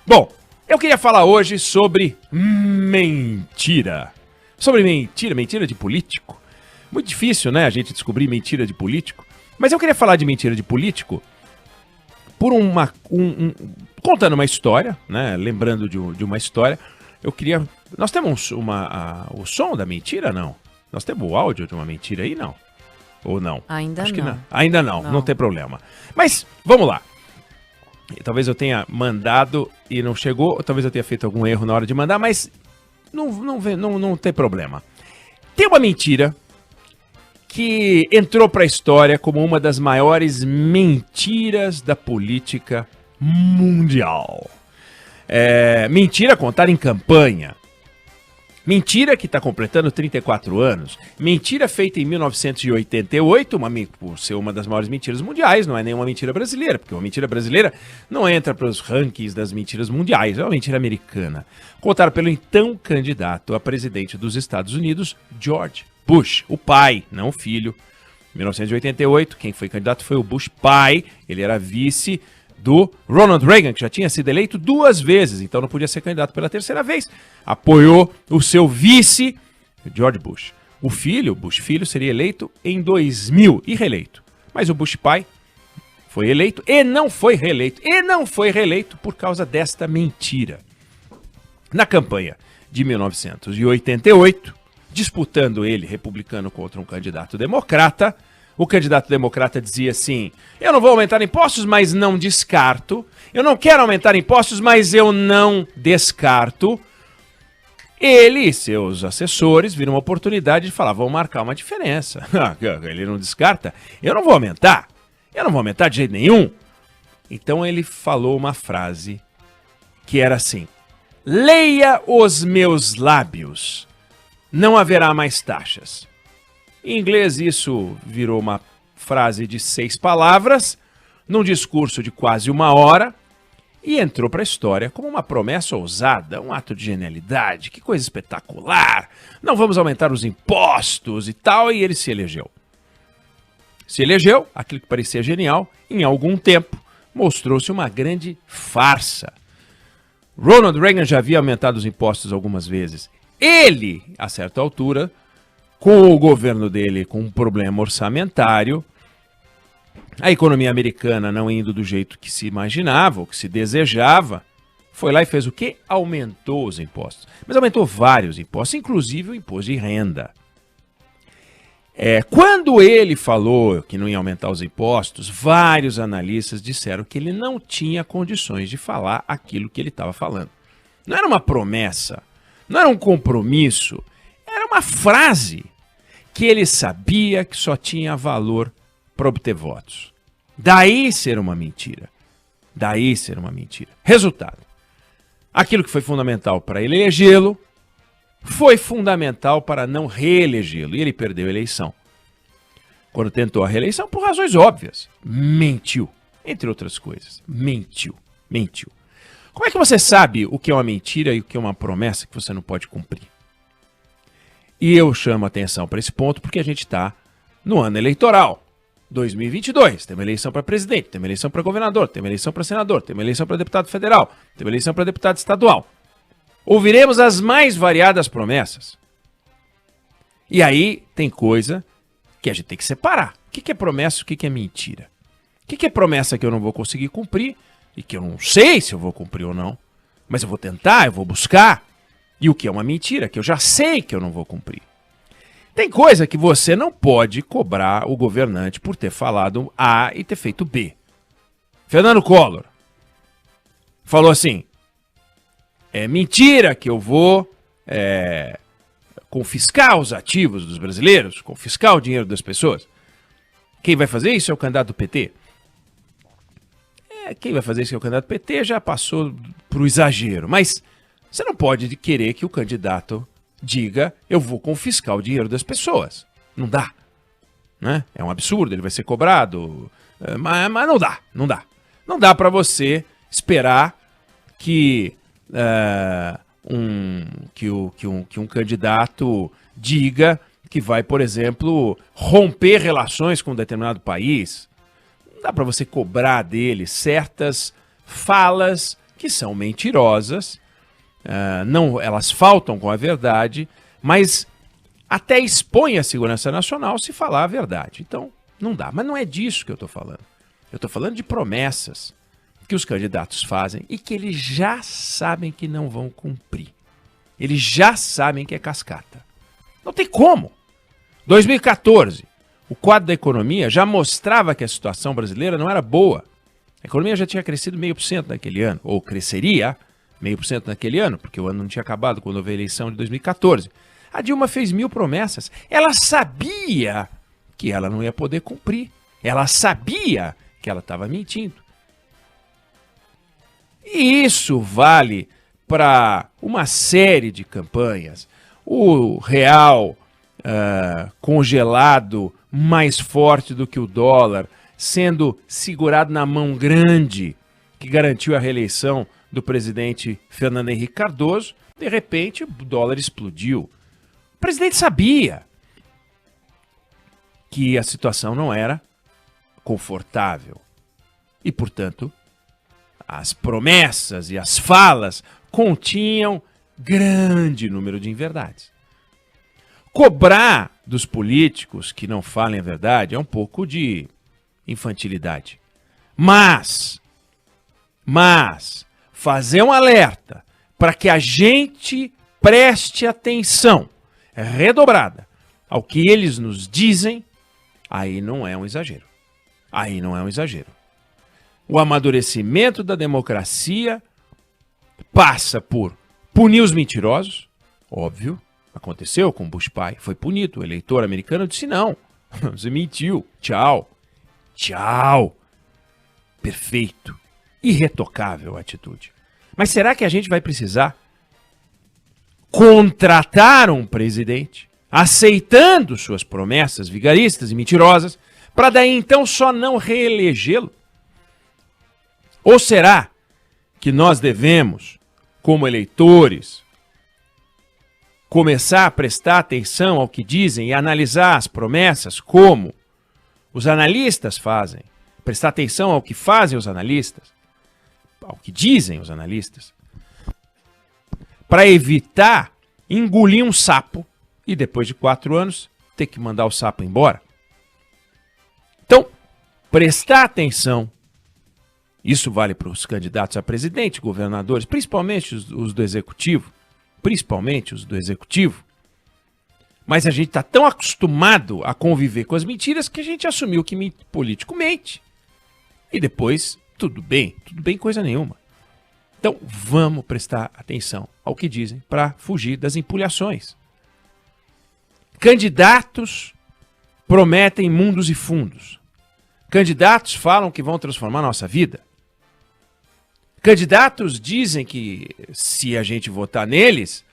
Bom, eu queria falar hoje sobre mentira. Sobre mentira de político. Muito difícil, né, a gente descobrir mentira de político. Mas eu queria falar de mentira de político por contando uma história, né, lembrando de uma história. Eu queria... Nós temos o som da mentira, não? Nós temos o áudio de uma mentira aí, não? Ou não? Ainda Acho não. que não. Ainda não tem problema. Mas, vamos lá. Talvez eu tenha mandado e não chegou, ou talvez eu tenha feito algum erro na hora de mandar, mas não tem problema. Tem uma mentira que entrou para a história como uma das maiores mentiras da política mundial. Mentira contada em campanha. Mentira que está completando 34 anos. Mentira feita em 1988, por ser uma das maiores mentiras mundiais, não é nenhuma mentira brasileira, porque uma mentira brasileira não entra para os rankings das mentiras mundiais, é uma mentira americana. Contada pelo então candidato a presidente dos Estados Unidos, George Bush, o pai, não o filho. Em 1988, quem foi candidato foi o Bush pai, ele era vice do Ronald Reagan, que já tinha sido eleito 2 vezes, então não podia ser candidato pela 3ª vez. Apoiou o seu vice, George Bush. O filho, Bush filho, seria eleito em 2000 e reeleito. Mas o Bush pai foi eleito e não foi reeleito. E não foi reeleito por causa desta mentira. Na campanha de 1988, disputando ele, republicano, contra um candidato democrata, o candidato democrata dizia assim: eu não vou aumentar impostos, mas não descarto. Eu não quero aumentar impostos, mas eu não descarto. Ele e seus assessores viram uma oportunidade de falar: vamos marcar uma diferença. Ele não descarta. Eu não vou aumentar. Eu não vou aumentar de jeito nenhum. Então ele falou uma frase que era assim: leia os meus lábios. Não haverá mais taxas. Em inglês, isso virou uma frase de 6 palavras, num discurso de quase 1 hora, e entrou para a história como uma promessa ousada, um ato de genialidade, que coisa espetacular, não vamos aumentar os impostos e tal, e ele se elegeu. Se elegeu, aquilo que parecia genial, em algum tempo, mostrou-se uma grande farsa. Ronald Reagan já havia aumentado os impostos algumas vezes. Ele, a certa altura, com o governo dele com um problema orçamentário, a economia americana não indo do jeito que se imaginava, ou que se desejava, foi lá e fez o quê? Aumentou os impostos. Mas aumentou vários impostos, inclusive o imposto de renda. Quando ele falou que não ia aumentar os impostos, vários analistas disseram que ele não tinha condições de falar aquilo que ele estava falando. Não era uma promessa, não era um compromisso, era uma frase que ele sabia que só tinha valor para obter votos. Daí ser uma mentira. Daí ser uma mentira. Resultado: aquilo que foi fundamental para ele elegê-lo foi fundamental para não reelegê-lo. E ele perdeu a eleição. Quando tentou a reeleição, por razões óbvias, mentiu. Entre outras coisas, mentiu. Como é que você sabe o que é uma mentira e o que é uma promessa que você não pode cumprir? E eu chamo a atenção para esse ponto porque a gente está no ano eleitoral. 2022, tem uma eleição para presidente, tem uma eleição para governador, tem uma eleição para senador, tem uma eleição para deputado federal, tem uma eleição para deputado estadual. Ouviremos as mais variadas promessas. E aí tem coisa que a gente tem que separar. O que é promessa e o que é mentira? O que é promessa que eu não vou conseguir cumprir e que eu não sei se eu vou cumprir ou não, mas eu vou tentar, eu vou buscar. E o que é uma mentira, que eu já sei que eu não vou cumprir. Tem coisa que você não pode cobrar o governante por ter falado A e ter feito B. Fernando Collor falou assim: é mentira que eu vou confiscar os ativos dos brasileiros, confiscar o dinheiro das pessoas. Quem vai fazer isso é o candidato do PT. Quem vai fazer isso é o candidato do PT, já passou pro exagero, mas você não pode querer que o candidato diga: eu vou confiscar o dinheiro das pessoas. Não dá. Né? É um absurdo, ele vai ser cobrado. Mas não dá. Não dá para você esperar que, um candidato diga que vai, por exemplo, romper relações com um determinado país. Não dá para você cobrar dele certas falas que são mentirosas, não, elas faltam com a verdade, mas até expõem a segurança nacional se falar a verdade. Então, não dá. Mas não é disso que eu estou falando. Eu estou falando de promessas que os candidatos fazem e que eles já sabem que não vão cumprir. Eles já sabem que é cascata. Não tem como. 2014, o quadro da economia já mostrava que a situação brasileira não era boa. A economia já tinha crescido 0,5% naquele ano, ou cresceria 0,5% naquele ano, porque o ano não tinha acabado quando houve a eleição de 2014. A Dilma fez 1000 promessas. Ela sabia que ela não ia poder cumprir. Ela sabia que ela estava mentindo. E isso vale para uma série de campanhas. O real congelado mais forte do que o dólar, sendo segurado na mão grande que garantiu a reeleição do presidente Fernando Henrique Cardoso, de repente o dólar explodiu. O presidente sabia que a situação não era confortável e, portanto, as promessas e as falas continham grande número de inverdades. Cobrar dos políticos que não falem a verdade é um pouco de infantilidade. Mas fazer um alerta para que a gente preste atenção redobrada ao que eles nos dizem, aí não é um exagero. Aí não é um exagero. O amadurecimento da democracia passa por punir os mentirosos, óbvio, aconteceu com Bush pai, foi punido, o eleitor americano disse não, você mentiu, tchau, tchau, perfeito, irretocável a atitude. Mas será que a gente vai precisar contratar um presidente aceitando suas promessas vigaristas e mentirosas para daí então só não reelegê-lo? Ou será que nós devemos, como eleitores, começar a prestar atenção ao que dizem e analisar as promessas como os analistas fazem? Prestar atenção ao que fazem os analistas, ao que dizem os analistas, para evitar engolir um sapo e depois de 4 anos ter que mandar o sapo embora? Então, prestar atenção. Isso vale para os candidatos a presidente, governadores, principalmente os do executivo. Principalmente os do executivo. Mas a gente está tão acostumado a conviver com as mentiras que a gente assumiu que político mente. E depois, tudo bem, coisa nenhuma. Então, vamos prestar atenção ao que dizem para fugir das empulhações. Candidatos prometem mundos e fundos. Candidatos falam que vão transformar a nossa vida. Candidatos dizem que se a gente votar neles,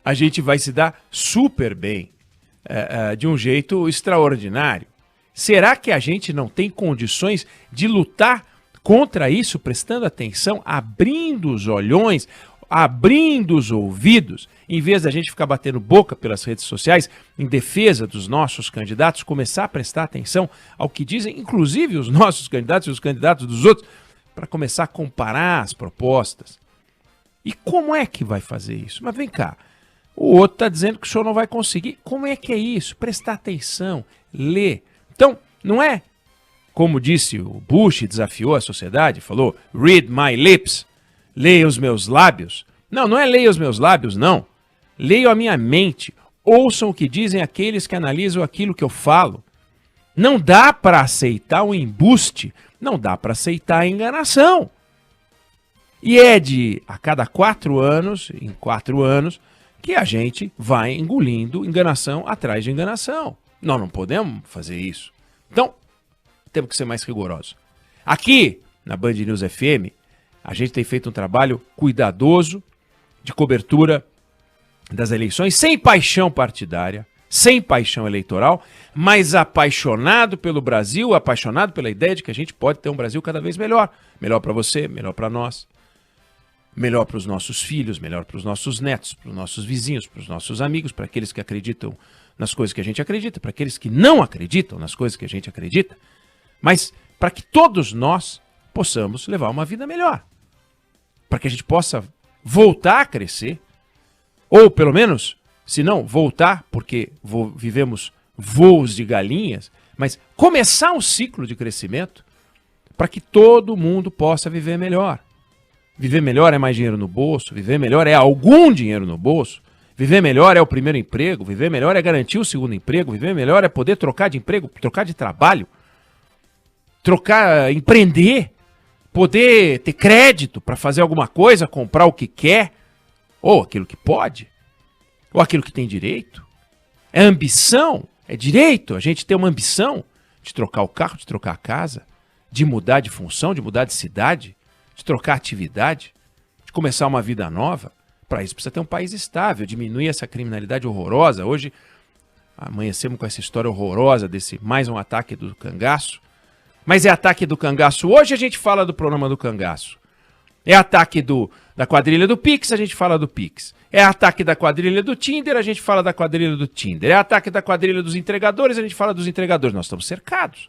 a gente vai se dar super bem, de um jeito extraordinário. Será que a gente não tem condições de lutar contra isso, prestando atenção, abrindo os olhões, abrindo os ouvidos, em vez da gente ficar batendo boca pelas redes sociais em defesa dos nossos candidatos, começar a prestar atenção ao que dizem, inclusive os nossos candidatos e os candidatos dos outros, para começar a comparar as propostas. E como é que vai fazer isso? Mas vem cá, o outro está dizendo que o senhor não vai conseguir. Como é que é isso? Prestar atenção, ler. Então, não é, como disse o Bush, desafiou a sociedade, falou, read my lips, leia os meus lábios. Não, não é leia os meus lábios, não. Leia a minha mente. Ouçam o que dizem aqueles que analisam aquilo que eu falo. Não dá para aceitar o embuste, não dá para aceitar a enganação. E é a cada 4 anos, em 4 anos, que a gente vai engolindo enganação atrás de enganação. Nós não podemos fazer isso. Então, temos que ser mais rigorosos. Aqui, na Band News FM, a gente tem feito um trabalho cuidadoso de cobertura das eleições, sem paixão partidária, sem paixão eleitoral, mas apaixonado pelo Brasil, apaixonado pela ideia de que a gente pode ter um Brasil cada vez melhor. Melhor para você, melhor para nós, melhor para os nossos filhos, melhor para os nossos netos, para os nossos vizinhos, para os nossos amigos, para aqueles que acreditam nas coisas que a gente acredita, para aqueles que não acreditam nas coisas que a gente acredita, mas para que todos nós possamos levar uma vida melhor. para que a gente possa voltar a crescer, ou pelo menos, se não, voltar, porque vivemos voos de galinhas, mas começar um ciclo de crescimento para que todo mundo possa viver melhor. Viver melhor é mais dinheiro no bolso, viver melhor é algum dinheiro no bolso, viver melhor é o primeiro emprego, viver melhor é garantir o segundo emprego, viver melhor é poder trocar de emprego, trocar de trabalho, empreender, poder ter crédito para fazer alguma coisa, comprar o que quer, ou aquilo que pode, ou aquilo que tem direito. É ambição, é direito a gente ter uma ambição de trocar o carro, de trocar a casa, de mudar de função, de mudar de cidade, de trocar atividade, de começar uma vida nova. Para isso precisa ter um país estável, diminuir essa criminalidade horrorosa. Hoje amanhecemos com essa história horrorosa desse mais um ataque do cangaço. Mas é ataque do cangaço hoje, a gente fala do programa do cangaço. É ataque da quadrilha do Pix, a gente fala do Pix. É ataque da quadrilha do Tinder, a gente fala da quadrilha do Tinder. É ataque da quadrilha dos entregadores, a gente fala dos entregadores. Nós estamos cercados.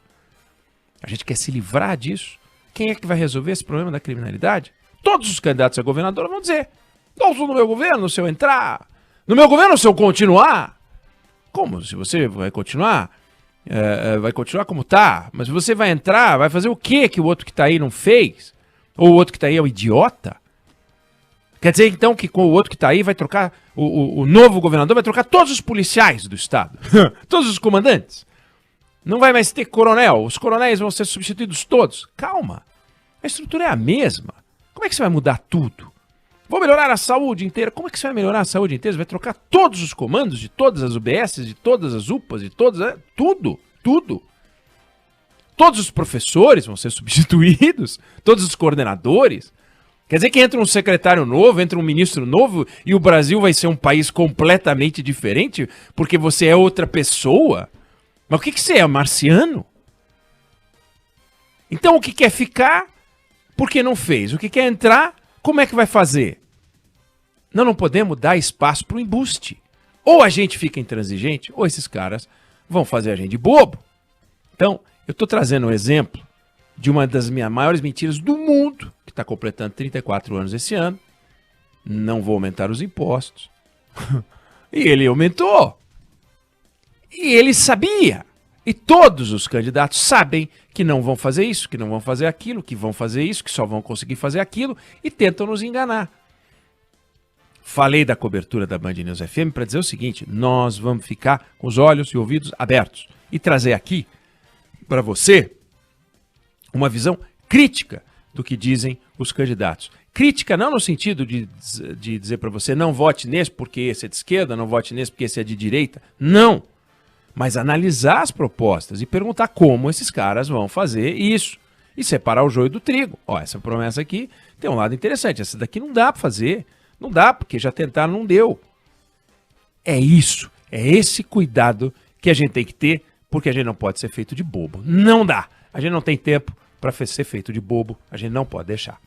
A gente quer se livrar disso. Quem é que vai resolver esse problema da criminalidade? Todos os candidatos a governador vão dizer: não, no meu governo, se eu entrar. No meu governo, se eu continuar. Como? Se você vai continuar? Vai continuar como tá. Mas você vai entrar, vai fazer o quê que o outro que está aí não fez? Ou o outro que está aí é um idiota? Quer dizer, então, que com o outro que está aí vai trocar, o novo governador vai trocar todos os policiais do estado. Todos os comandantes. Não vai mais ter coronel, os coronéis vão ser substituídos todos. Calma, a estrutura é a mesma. Como é que você vai mudar tudo? Vou melhorar a saúde inteira. Como é que você vai melhorar a saúde inteira? Você vai trocar todos os comandos de todas as UBSs, de todas as UPAs, de todas... Tudo, tudo. Todos os professores vão ser substituídos, todos os coordenadores. Quer dizer que entra um secretário novo, entra um ministro novo e o Brasil vai ser um país completamente diferente porque você é outra pessoa? Mas o que você é, marciano? Então o que quer ficar, por que não fez? O que quer entrar, como é que vai fazer? Não podemos dar espaço para o embuste. Ou a gente fica intransigente, ou esses caras vão fazer a gente de bobo. Então, eu estou trazendo um exemplo de uma das minhas maiores mentiras do mundo, que está completando 34 anos esse ano. Não vou aumentar os impostos. E ele aumentou. E ele sabia. E todos os candidatos sabem que não vão fazer isso, que não vão fazer aquilo, que vão fazer isso, que só vão conseguir fazer aquilo e tentam nos enganar. Falei da cobertura da Band News FM para dizer o seguinte: nós vamos ficar com os olhos e ouvidos abertos e trazer aqui para você uma visão crítica do que dizem os candidatos. Crítica não no sentido de dizer para você não vote nesse porque esse é de esquerda, não vote nesse porque esse é de direita. Não. Mas analisar as propostas e perguntar como esses caras vão fazer isso. E separar o joio do trigo. Ó, essa promessa aqui tem um lado interessante. Essa daqui não dá para fazer. Não dá, porque já tentaram, não deu. É isso. É esse cuidado que a gente tem que ter, porque a gente não pode ser feito de bobo. Não dá. A gente não tem tempo para ser feito de bobo. A gente não pode deixar.